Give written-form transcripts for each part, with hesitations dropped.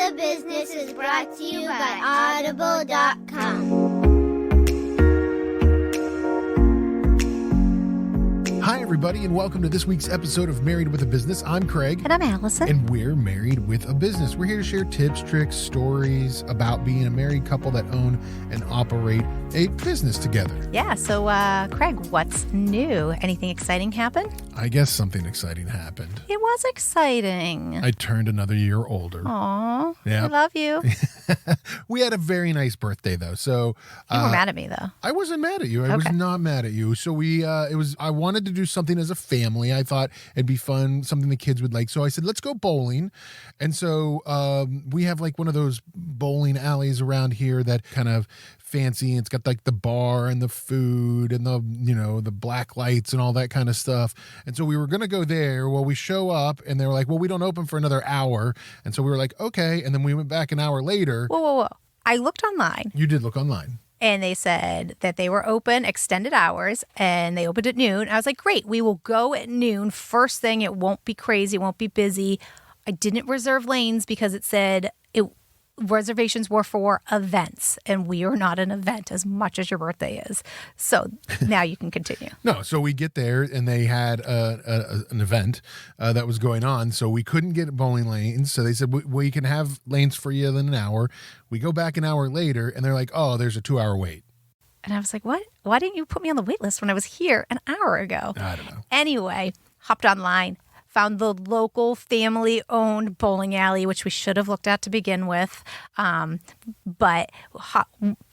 a Business is brought to you by Audible.com. Hi, everybody, and welcome to this week's episode of Married with a Business. I'm Craig. And I'm Allison. And we're Married with a Business. We're here to share tips, tricks, stories about being a married couple that own and operate a business together. Yeah, so Craig, what's new? Anything exciting happen? I guess something exciting happened. It was exciting. I turned another year older. Aw, Yeah. I love you. We had a very nice birthday, though. So You were mad at me, though. I wasn't mad at you. I was not mad at you. So I wanted to do something as a family. I thought it'd be fun, something the kids would like. So I said, let's go bowling. And so we have like one of those bowling alleys around here that kind of fancy. It's got like the bar and the food and the black lights and all that kind of stuff. And so we were going to go there. Well, we show up and they were like, well, we don't open for another hour. And so we were like, okay. And then we went back an hour later. Whoa. I looked online. You did look online. And they said that they were open extended hours and they opened at noon. I was like, great, we will go at noon. First thing, it won't be crazy, it won't be busy. I didn't reserve lanes because it said reservations were for events, and we are not an event as much as your birthday is. So now you can continue. No, so we get there and they had an event that was going on. So we couldn't get bowling lanes. So they said, we can have lanes for you in an hour. We go back an hour later and they're like, oh, there's a 2-hour wait. And I was like, what? Why didn't you put me on the wait list when I was here an hour ago? I don't know. Anyway, hopped online, found the local family-owned bowling alley, which we should have looked at to begin with. But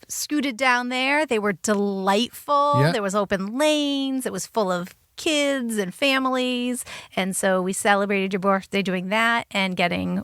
scooted down there. They were delightful. Yeah. There was open lanes. It was full of kids and families. And so we celebrated your birthday doing that and getting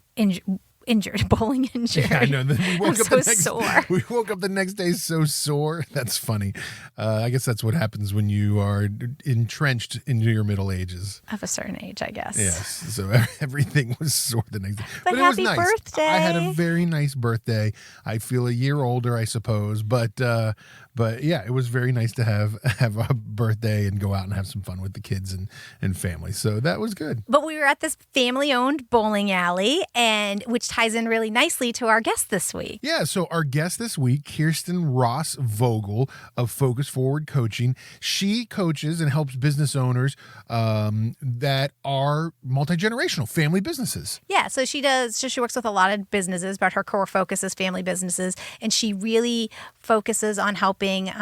bowling injured. Yeah, I know. Then we woke I'm so sore. We woke up the next day so sore. That's funny. I guess that's what happens when you are entrenched into your middle ages. Of a certain age, I guess. Yes. So everything was sore the next day. But it was happy nice. birthday. I had a very nice birthday. I feel a year older, I suppose. But yeah, it was very nice to have a birthday and go out and have some fun with the kids and family. So that was good. But we were at this family-owned bowling alley, and which ties in really nicely to our guest this week. Yeah, so our guest this week, Kirsten Ross Vogel of Focus Forward Coaching. She coaches and helps business owners that are multi-generational family businesses. Yeah, so she works with a lot of businesses, but her core focus is family businesses, and she really focuses on helping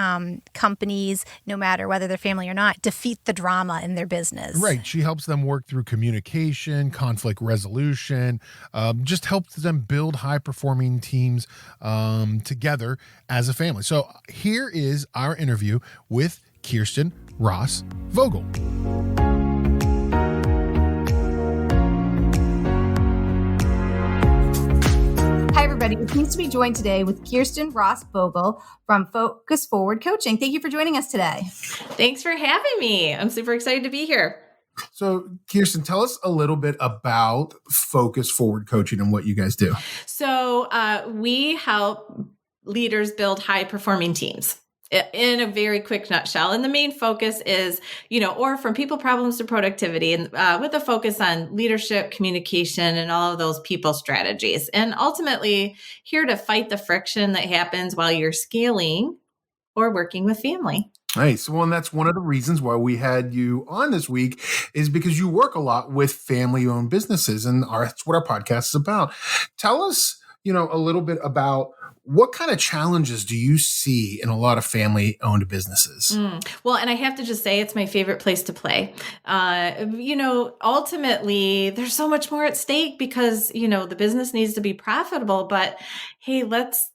companies, no matter whether they're family or not, defeat the drama in their business. Right. She helps them work through communication, conflict resolution, just helps them build high-performing teams together as a family. So here is our interview with Kirsten Ross Vogel. Hi, everybody. We're pleased to be joined today with Kirsten Ross Vogel from Focus Forward Coaching. Thank you for joining us today. Thanks for having me. I'm super excited to be here. So, Kirsten, tell us a little bit about Focus Forward Coaching and what you guys do. So we help leaders build high-performing teams in a very quick nutshell. And the main focus is, or from people problems to productivity, and with a focus on leadership, communication, and all of those people strategies. And ultimately, here to fight the friction that happens while you're scaling or working with family. Nice. Well, and that's one of the reasons why we had you on this week is because you work a lot with family-owned businesses, and that's what our podcast is about. Tell us, a little bit about what kind of challenges do you see in a lot of family-owned businesses? Well, and I have to just say it's my favorite place to play. Ultimately, there's so much more at stake because, the business needs to be profitable, but hey, let's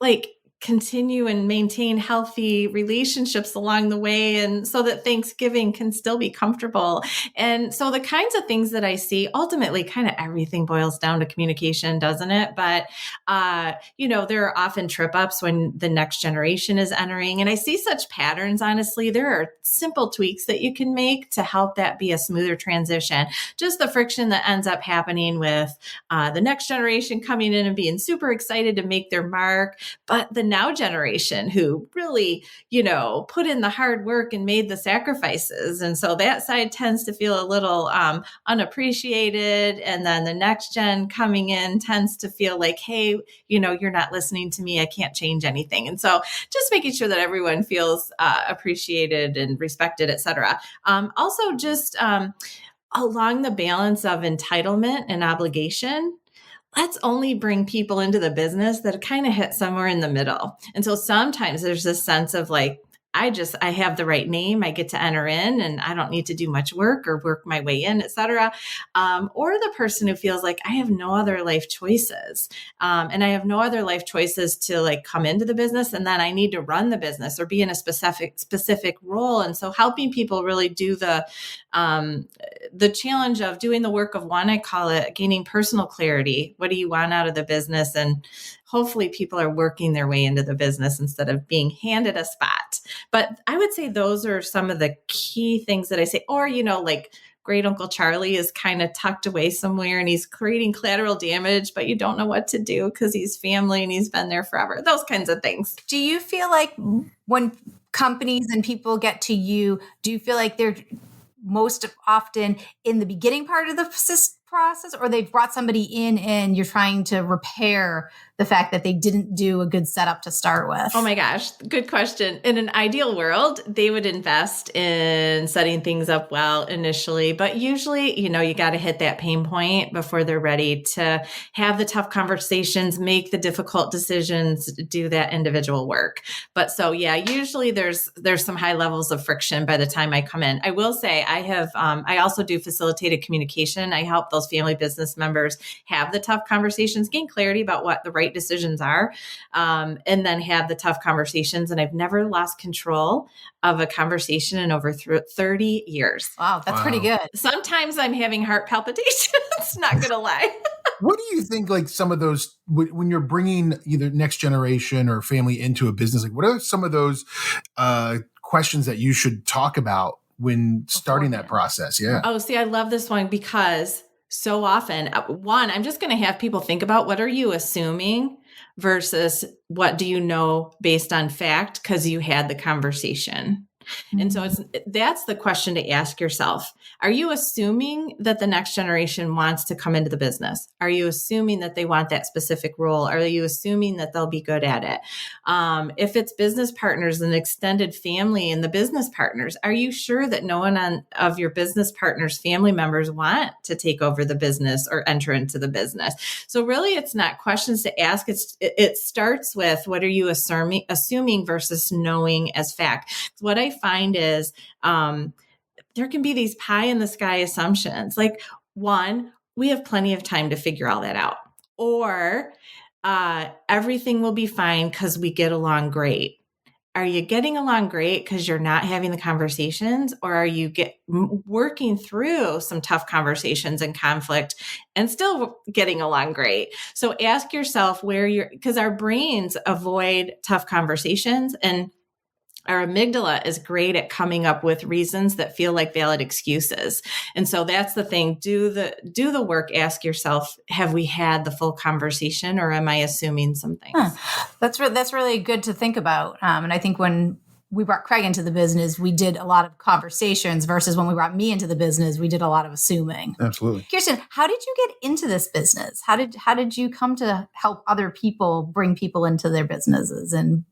continue and maintain healthy relationships along the way, and so that Thanksgiving can still be comfortable. And so the kinds of things that I see, ultimately kind of everything boils down to communication, doesn't it? But, there are often trip ups when the next generation is entering. And I see such patterns, honestly. There are simple tweaks that you can make to help that be a smoother transition. Just the friction that ends up happening with the next generation coming in and being super excited to make their mark, but the now generation who really, put in the hard work and made the sacrifices. And so that side tends to feel a little unappreciated. And then the next gen coming in tends to feel like, hey, you're not listening to me. I can't change anything. And so just making sure that everyone feels appreciated and respected, et cetera. Also just along the balance of entitlement and obligation, let's only bring people into the business that kind of hit somewhere in the middle. And so sometimes there's this sense of like, I have the right name. I get to enter in and I don't need to do much work or work my way in, et cetera. Or the person who feels like I have no other life choices. And I have no other life choices to like come into the business. And then I need to run the business or be in a specific role. And so helping people really do the challenge of doing the work of one, I call it gaining personal clarity. What do you want out of the business? And hopefully people are working their way into the business instead of being handed a spot. But I would say those are some of the key things that I say, or, like great Uncle Charlie is kind of tucked away somewhere and he's creating collateral damage, but you don't know what to do because he's family and he's been there forever. Those kinds of things. Do you feel like when companies and people get to you, do you feel like they're most often in the beginning part of the process, or they've brought somebody in and you're trying to repair the fact that they didn't do a good setup to start with? Oh my gosh, good question. In an ideal world, they would invest in setting things up well initially, but usually, you got to hit that pain point before they're ready to have the tough conversations, make the difficult decisions, do that individual work. But so yeah, usually there's some high levels of friction by the time I come in. I will say I also do facilitated communication. I help those family business members have the tough conversations, gain clarity about what the right decisions are, and then have the tough conversations. And I've never lost control of a conversation in over 30 years. Wow, that's pretty good. Sometimes I'm having heart palpitations, not going to lie. What do you think, like some of those, when you're bringing either next generation or family into a business, like what are some of those questions that you should talk about when starting that process? Yeah. Oh, see, I love this one because so often, one, I'm just going to have people think about what are you assuming versus what do you know based on fact because you had the conversation. And so that's the question to ask yourself. Are you assuming that the next generation wants to come into the business? Are you assuming that they want that specific role? Are you assuming that they'll be good at it? If it's business partners and extended family and the business partners, are you sure that no one of your business partners' family members want to take over the business or enter into the business? So really, it's not questions to ask. It starts with what are you assuming versus knowing as fact. What I find is there can be these pie in the sky assumptions. Like one, we have plenty of time to figure all that out, or everything will be fine because we get along great. Are you getting along great because you're not having the conversations, or are you working through some tough conversations and conflict and still getting along great? So ask yourself because our brains avoid tough conversations, and our amygdala is great at coming up with reasons that feel like valid excuses. And so that's the thing. Do the work. Ask yourself, have we had the full conversation, or am I assuming some things? That's really good to think about. And I think when we brought Craig into the business, we did a lot of conversations versus when we brought me into the business, we did a lot of assuming. Absolutely. Kirsten, how did you get into this business? How did you come to help other people bring people into their businesses and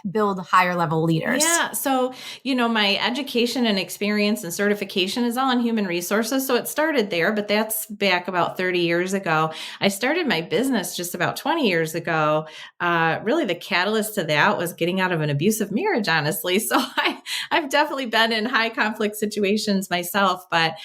build higher level leaders? Yeah. So, my education and experience and certification is all in human resources. So it started there, but that's back about 30 years ago. I started my business just about 20 years ago. Really the catalyst to that was getting out of an abusive marriage, honestly. So I've definitely been in high conflict situations myself, but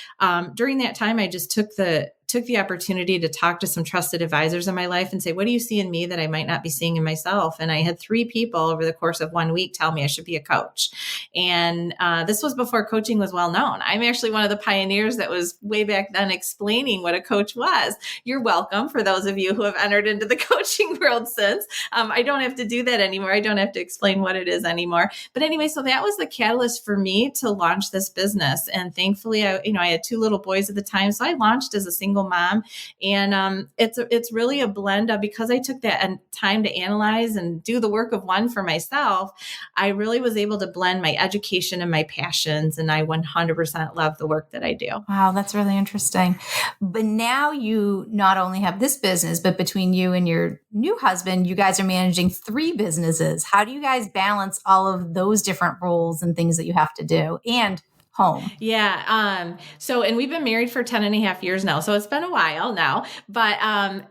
during that time, I just took the opportunity to talk to some trusted advisors in my life and say, what do you see in me that I might not be seeing in myself? And I had 3 people over the course of 1 week tell me I should be a coach. And this was before coaching was well known. I'm actually one of the pioneers that was way back then explaining what a coach was. You're welcome for those of you who have entered into the coaching world since. I don't have to do that anymore. I don't have to explain what it is anymore. But anyway, so that was the catalyst for me to launch this business. And thankfully, I had 2 little boys at the time. So I launched as a single single mom. And it's really a blend of, because I took that time to analyze and do the work of one for myself, I really was able to blend my education and my passions. And I 100% love the work that I do. Wow, that's really interesting. But now you not only have this business, but between you and your new husband, you guys are managing 3 businesses. How do you guys balance all of those different roles and things that you have to do and home? Yeah. And we've been married for 10 and a half years now. So it's been a while now, but,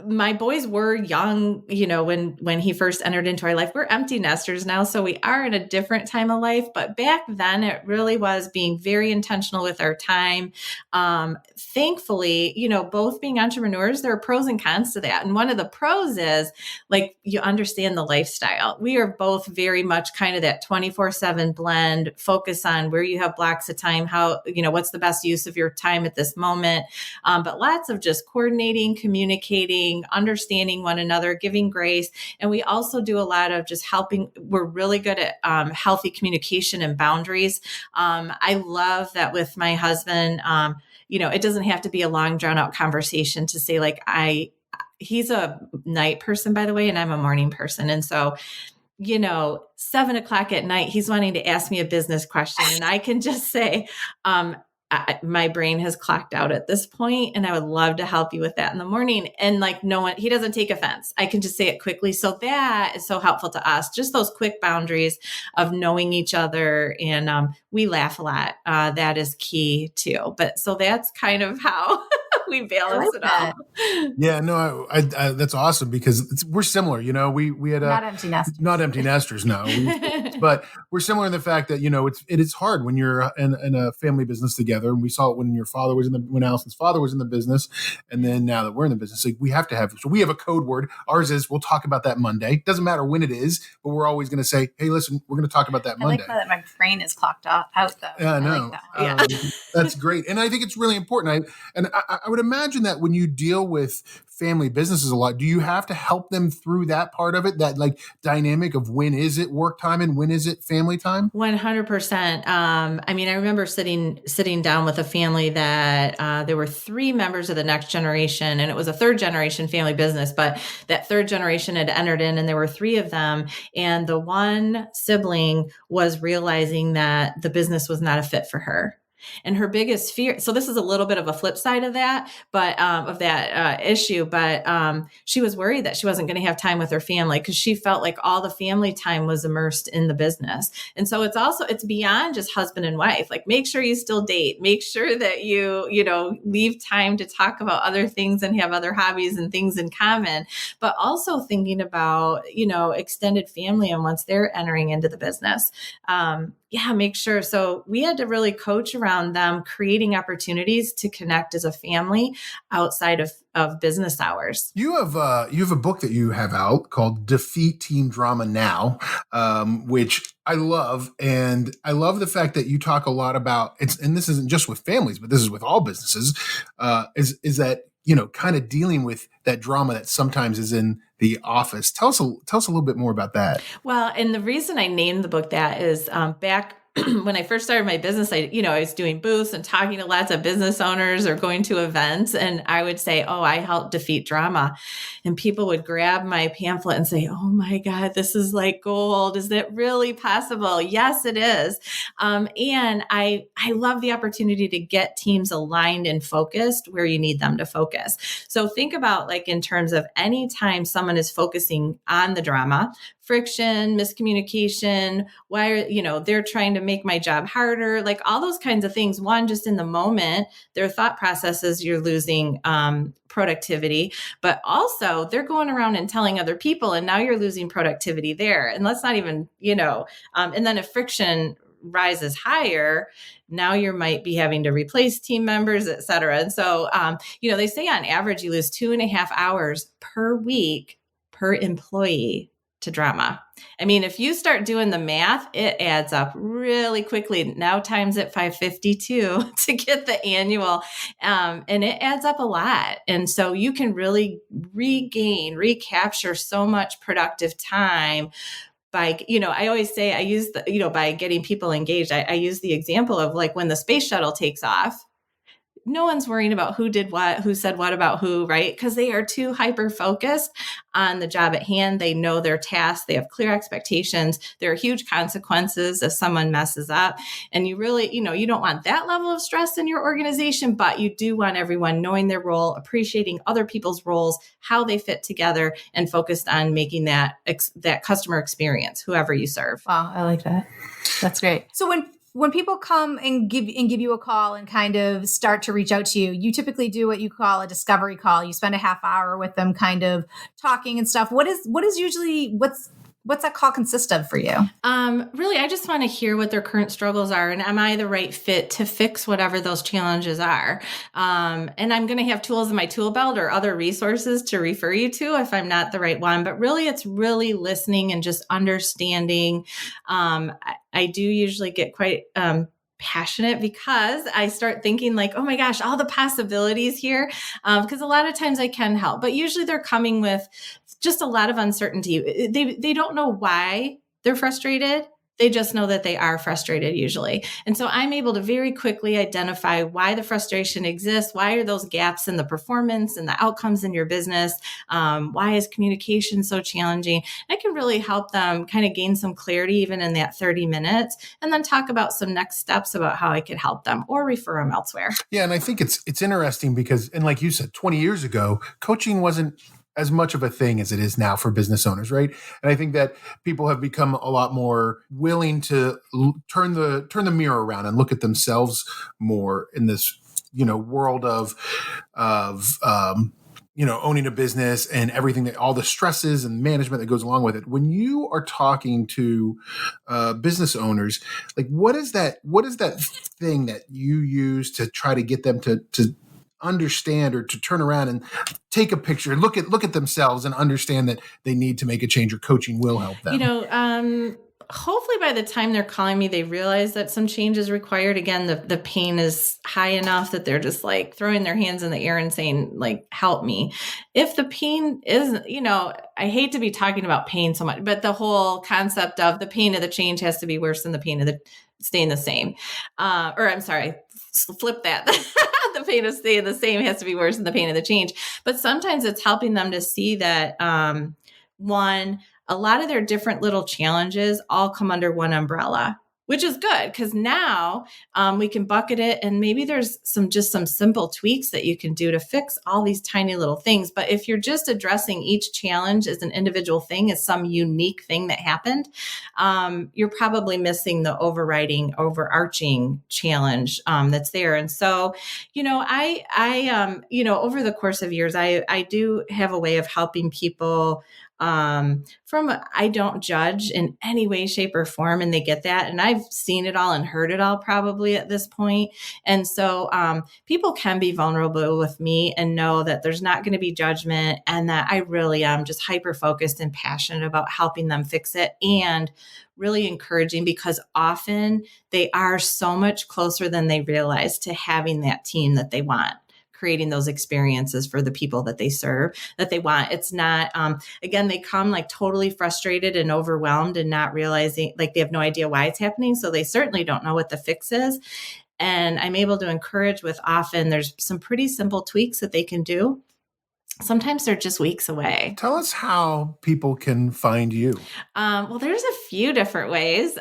my boys were young, when he first entered into our life. We're empty nesters now. So we are in a different time of life, but back then it really was being very intentional with our time. Thankfully, both being entrepreneurs, there are pros and cons to that. And one of the pros is, like, you understand the lifestyle. We are both very much kind of that 24/7 blend, focus on where you have blocks of time, how, what's the best use of your time at this moment. But lots of just coordinating, communicating, understanding one another, giving grace. And we also do a lot of just helping. We're really good at healthy communication and boundaries. I love that with my husband. It doesn't have to be a long, drawn out conversation to say, like, he's a night person, by the way, and I'm a morning person. And so, 7:00 at night, he's wanting to ask me a business question. And I can just say, my brain has clocked out at this point, and I would love to help you with that in the morning. And like, no one, he doesn't take offense. I can just say it quickly. So that is so helpful to us. Just those quick boundaries of knowing each other. And we laugh a lot. That is key too. But so that's kind of how we balance it all. Yeah, no, I that's awesome, because we're similar. We had Not empty nesters. Not empty nesters, no. But we're similar in the fact that it is hard when you're in a family business together. And we saw it when when Allison's father was in the business, and then now that we're in the business, like, we have a code word. Ours is, we'll talk about that Monday. Doesn't matter when it is, but we're always going to say, hey, listen, we're going to talk about that Monday. I like that my brain is clocked out though. Yeah, I know. like that. Yeah. That's great, and I think it's really important. I would imagine that when you deal with family businesses a lot, do you have to help them through that part of it, that like dynamic of when is it work time and when is it family time? 100%. I remember sitting down with a family that there were 3 members of the next generation, and it was a 3rd generation family business, but that 3rd generation had entered in, and there were 3 of them. And the one sibling was realizing that the business was not a fit for her. And her biggest fear, so this is a little bit of a flip side of that, but of that issue, but she was worried that she wasn't going to have time with her family, because she felt like all the family time was immersed in the business. And so it's beyond just husband and wife. Like, make sure you still date, make sure that you leave time to talk about other things and have other hobbies and things in common, but also thinking about, extended family and once they're entering into the business. Make sure. So we had to really coach around them, creating opportunities to connect as a family outside of business hours. You have a book that you have out called Defeat Team Drama Now, which I love. And I love the fact that you talk a lot about it. And this isn't just with families, but this is with all businesses, is that, kind of dealing with that drama that sometimes is in the office. Tell us a little bit more about that. Well, and the reason I named the book that is back when I first started my business, I was doing booths and talking to lots of business owners or going to events. And I would say, oh, I help defeat drama. And people would grab my pamphlet and say, oh my God, this is like gold. Is that really possible? Yes, it is. And I love the opportunity to get teams aligned and focused where you need them to focus. So think about, like, in terms of any time someone is focusing on the drama, friction, miscommunication, they're trying to make my job harder, like all those kinds of things. One, just in the moment, their thought processes, you're losing productivity, but also they're going around and telling other people, and now you're losing productivity there. And let's not even, and then if friction rises higher, now you might be having to replace team members, et cetera. And so, they say on average, you lose 2.5 hours per week per employee to drama. I mean, if you start doing the math, it adds up really quickly. Now times it 552 to get the annual, and it adds up a lot. And so you can really recapture so much productive time by, I always say, I use by getting people engaged. I use the example of, like, when the space shuttle takes off, no one's worrying about who did what, who said what about who, right? Because they are too hyper focused on the job at hand. They know their tasks. They have clear expectations. There are huge consequences if someone messes up. And you really, you don't want that level of stress in your organization, but you do want everyone knowing their role, appreciating other people's roles, how they fit together, and focused on making that customer experience, whoever you serve. Wow, I like that. That's great. So when people come and give you a call and kind of start to reach out to you, you typically do what you call a discovery call. You spend a half hour with them kind of talking and stuff. What's that call consist of for you? Really, I just want to hear what their current struggles are, and am I the right fit to fix whatever those challenges are? And I'm going to have tools in my tool belt or other resources to refer you to if I'm not the right one. But really, it's really listening and just understanding. I do usually get quite passionate because I start thinking like, oh my gosh, all the possibilities here. Because a lot of times I can help, but usually they're coming with just a lot of uncertainty. They don't know why they're frustrated. They just know that they are frustrated usually. And so I'm able to very quickly identify why the frustration exists. Why are those gaps in the performance and the outcomes in your business? Why is communication so challenging? I can really help them kind of gain some clarity even in that 30 minutes, and then talk about some next steps about how I could help them or refer them elsewhere. Yeah. And I think it's interesting because, and like you said, 20 years ago, coaching wasn't as much of a thing as it is now for business owners, right? And I think that people have become a lot more willing to turn the mirror around and look at themselves more in this, world of owning a business and everything that all the stresses and management that goes along with it. When you are talking to business owners, like what is that thing that you use to try to get them to understand or to turn around and take a picture, look at themselves and understand that they need to make a change, or coaching will help them? Hopefully by the time they're calling me, they realize that some change is required. Again, the pain is high enough that they're just like throwing their hands in the air and saying like, help me. If the pain isn't, I hate to be talking about pain so much, but the whole concept of the pain of the change has to be worse than the pain of the staying the same. Flip that. The pain of staying the same has to be worse than the pain of the change. But sometimes it's helping them to see that, one, a lot of their different little challenges all come under one umbrella, which is good because now we can bucket it, and maybe there's some simple tweaks that you can do to fix all these tiny little things. But if you're just addressing each challenge as an individual thing, as some unique thing that happened, you're probably missing the overarching challenge that's there. And so, I over the course of years, I do have a way of helping people. I don't judge in any way, shape, or form, and they get that. And I've seen it all and heard it all probably at this point. And so people can be vulnerable with me and know that there's not going to be judgment, and that I really am just hyper focused and passionate about helping them fix it, and really encouraging, because often they are so much closer than they realize to having that team that they want, creating those experiences for the people that they serve, that they want. It's not, again, they come like totally frustrated and overwhelmed and not realizing, like they have no idea why it's happening. So they certainly don't know what the fix is. And I'm able to encourage with, often there's some pretty simple tweaks that they can do. Sometimes they're just weeks away. Tell us how people can find you. Well, there's a few different ways.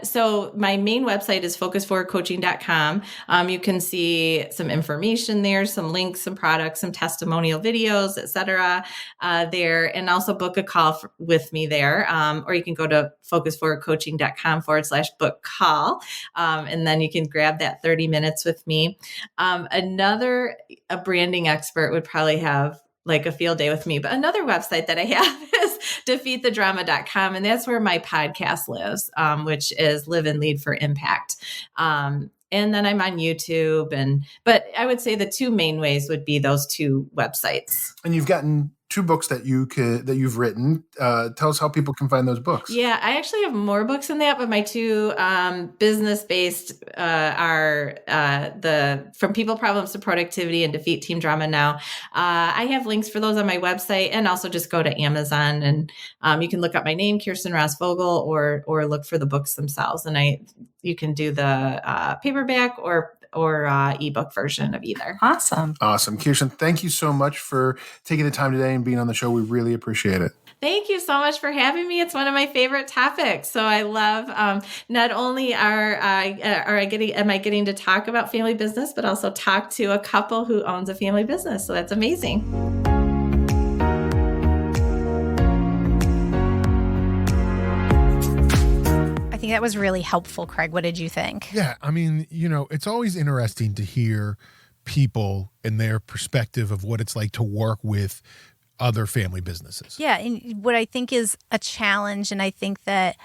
So my main website is focusforwardcoaching.com. You can see some information there, some links, some products, some testimonial videos, etc. There, and also book a call with me there. Or you can go to focusforwardcoaching.com/book call. And then you can grab that 30 minutes with me. A branding expert would probably have like a field day with me. But another website that I have is defeatthedrama.com. And that's where my podcast lives, which is Live and Lead for Impact. And then I'm on YouTube. But I would say the two main ways would be those two websites. And you've gotten 2 books that you've written. Tell us how people can find those books. Yeah, I actually have more books than that, but my 2 business-based are the From People Problems to Productivity and Defeat Team Drama Now. I have links for those on my website, and also just go to Amazon and you can look up my name, Kirsten Ross Vogel, or look for the books themselves. And you can do the paperback or or ebook version of either. Awesome. Awesome. Kirsten, thank you so much for taking the time today and being on the show. We really appreciate it. Thank you so much for having me. It's one of my favorite topics. So I love not only am I getting to talk about family business, but also talk to a couple who owns a family business. So that's amazing. I think that was really helpful, Craig. What did you think? Yeah, I mean, it's always interesting to hear people and their perspective of what it's like to work with other family businesses. Yeah, and what I think is a challenge, and I think that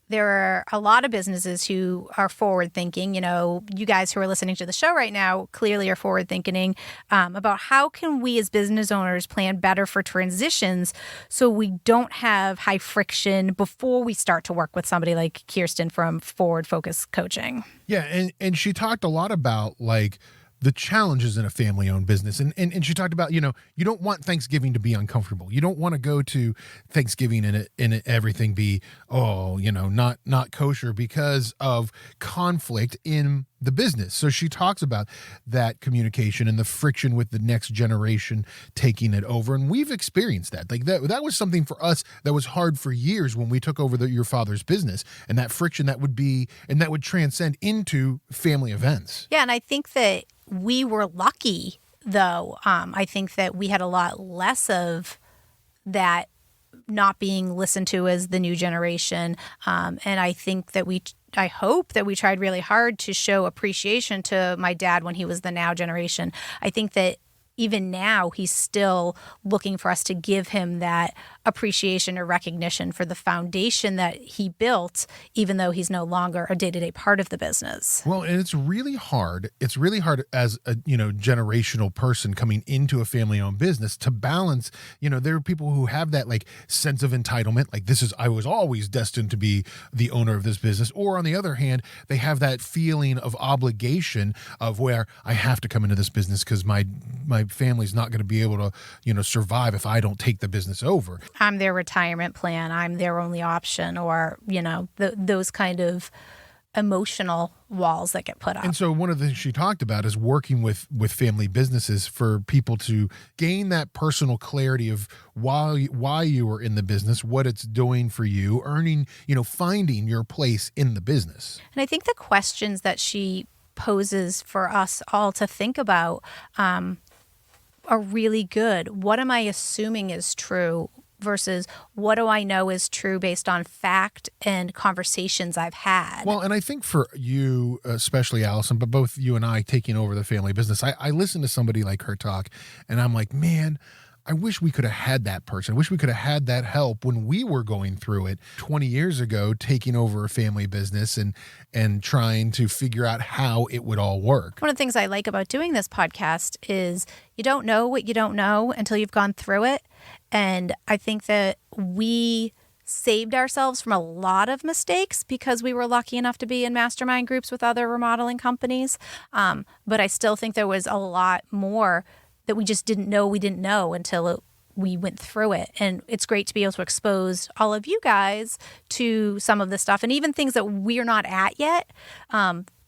there are a lot of businesses who are forward thinking. You guys who are listening to the show right now clearly are forward thinking about how can we as business owners plan better for transitions so we don't have high friction before we start to work with somebody like Kirsten from Forward Focus Coaching. Yeah, and she talked a lot about the challenges in a family-owned business. And she talked about, you don't want Thanksgiving to be uncomfortable. You don't want to go to Thanksgiving and everything be, not kosher because of conflict in the business. So she talks about that communication and the friction with the next generation taking it over. And we've experienced that. That was something for us that was hard for years when we took over your father's business, and that friction that would transcend into family events. Yeah, and I think that we were lucky, though. I think that we had a lot less of that not being listened to as the new generation. And I think that I hope that we tried really hard to show appreciation to my dad when he was the now generation. I think that even now, he's still looking for us to give him that appreciation or recognition for the foundation that he built, even though he's no longer a day-to-day part of the business. Well, and it's really hard. It's really hard as a, generational person coming into a family-owned business to balance, there are people who have that sense of entitlement, I was always destined to be the owner of this business. Or on the other hand, they have that feeling of obligation of where I have to come into this business because my family's not going to be able to, survive if I don't take the business over. I'm their retirement plan. I'm their only option, or, those kind of emotional walls that get put up. And so one of the things she talked about is working with family businesses for people to gain that personal clarity of why you are in the business, what it's doing for you, earning, finding your place in the business. And I think the questions that she poses for us all to think about are really good. What am I assuming is true versus what do I know is true based on fact and conversations I've had? Well, and I think for you, especially Allison, but both you and I taking over the family business, I listen to somebody like her talk and I'm like, man, I wish we could have had that person. I wish we could have had that help when we were going through it 20 years ago, taking over a family business and trying to figure out how it would all work. One of the things I like about doing this podcast is you don't know what you don't know until you've gone through it. And I think that we saved ourselves from a lot of mistakes because we were lucky enough to be in mastermind groups with other remodeling companies. But I still think there was a lot more that we just didn't know until we went through it. And it's great to be able to expose all of you guys to some of this stuff and even things that we're not at yet,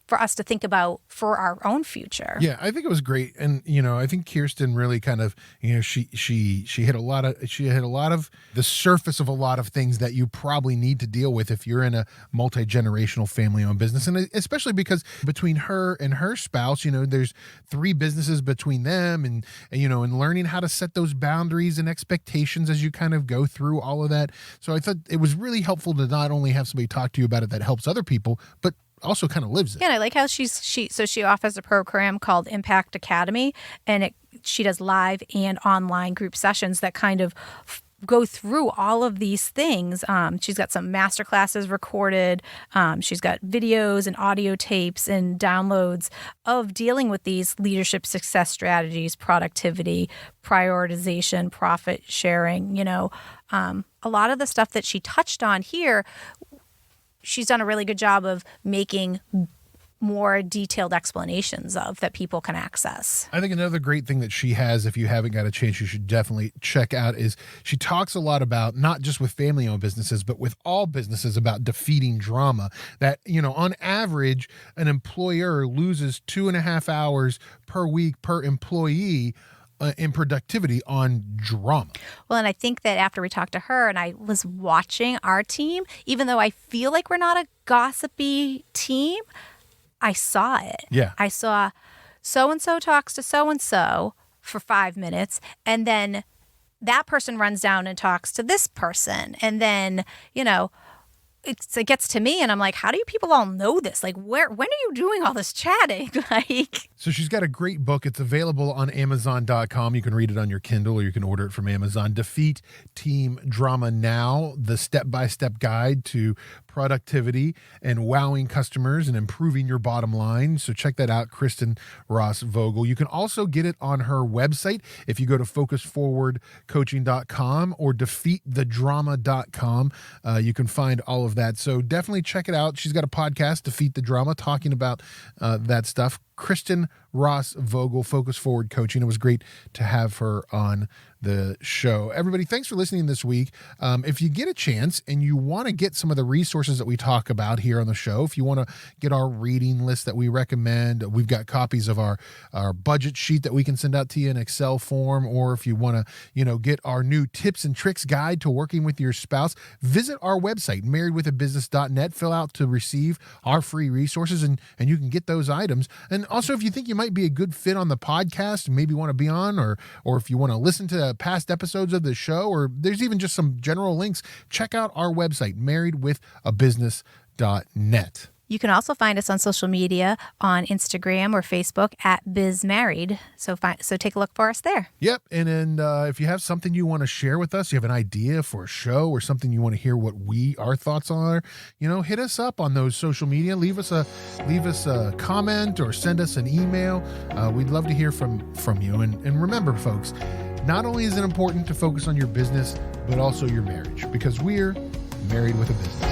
for us to think about for our own future. Yeah, I think it was great. And, I think Kirsten really kind of, she hit a lot of the surface of a lot of things that you probably need to deal with if you're in a multi-generational family-owned business. And especially because between her and her spouse, there's 3 businesses between them and learning how to set those boundaries and expectations as you kind of go through all of that. So I thought it was really helpful to not only have somebody talk to you about it that helps other people, but also kind of lives it. Yeah, and I like how she offers a program called Impact Academy, and she does live and online group sessions that kind of go through all of these things. She's got some master classes recorded. She's got videos and audio tapes and downloads of dealing with these leadership success strategies, productivity, prioritization, profit sharing. A lot of the stuff that she touched on here, she's done a really good job of making more detailed explanations of that people can access. I think another great thing that she has, if you haven't got a chance, you should definitely check out, is she talks a lot about, not just with family-owned businesses, but with all businesses, about defeating drama. That, on average, an employer loses 2.5 hours per week per employee in productivity on drama. Well, and I think that after we talked to her and I was watching our team, even though I feel like we're not a gossipy team, I saw it. Yeah. I saw so-and-so talks to so-and-so for 5 minutes, and then that person runs down and talks to this person. And then, it gets to me and I'm like, how do you people all know this? Like, when are you doing all this chatting? So she's got a great book. It's available on Amazon.com. You can read it on your Kindle or you can order it from Amazon. Defeat Team Drama Now, the step-by-step guide to productivity and wowing customers and improving your bottom line. So check that out, Kristen Ross Vogel. You can also get it on her website if you go to focusforwardcoaching.com or defeatthedrama.com. You can find all of that. So definitely check it out. She's got a podcast, Defeat the Drama, talking about that stuff. Kristen Ross Vogel, Focus Forward Coaching. It was great to have her on the show. Everybody, thanks for listening this week. If you get a chance and you want to get some of the resources that we talk about here on the show, if you want to get our reading list that we recommend, we've got copies of our budget sheet that we can send out to you in Excel form, or if you want to, get our new tips and tricks guide to working with your spouse, visit our website, marriedwithabusiness.net, fill out to receive our free resources, and you can get those items. And also, if you think you might be a good fit on the podcast and maybe want to be on, or if you want to listen to past episodes of the show, or there's even just some general links, check out our website, marriedwithabusiness.net. You can also find us on social media on Instagram or Facebook at BizMarried. So take a look for us there. Yep. And then if you have something you want to share with us, you have an idea for a show or something you want to hear what our thoughts are, hit us up on those social media. Leave us a comment or send us an email. We'd love to hear from you. And remember, folks, not only is it important to focus on your business, but also your marriage, because we're married with a business.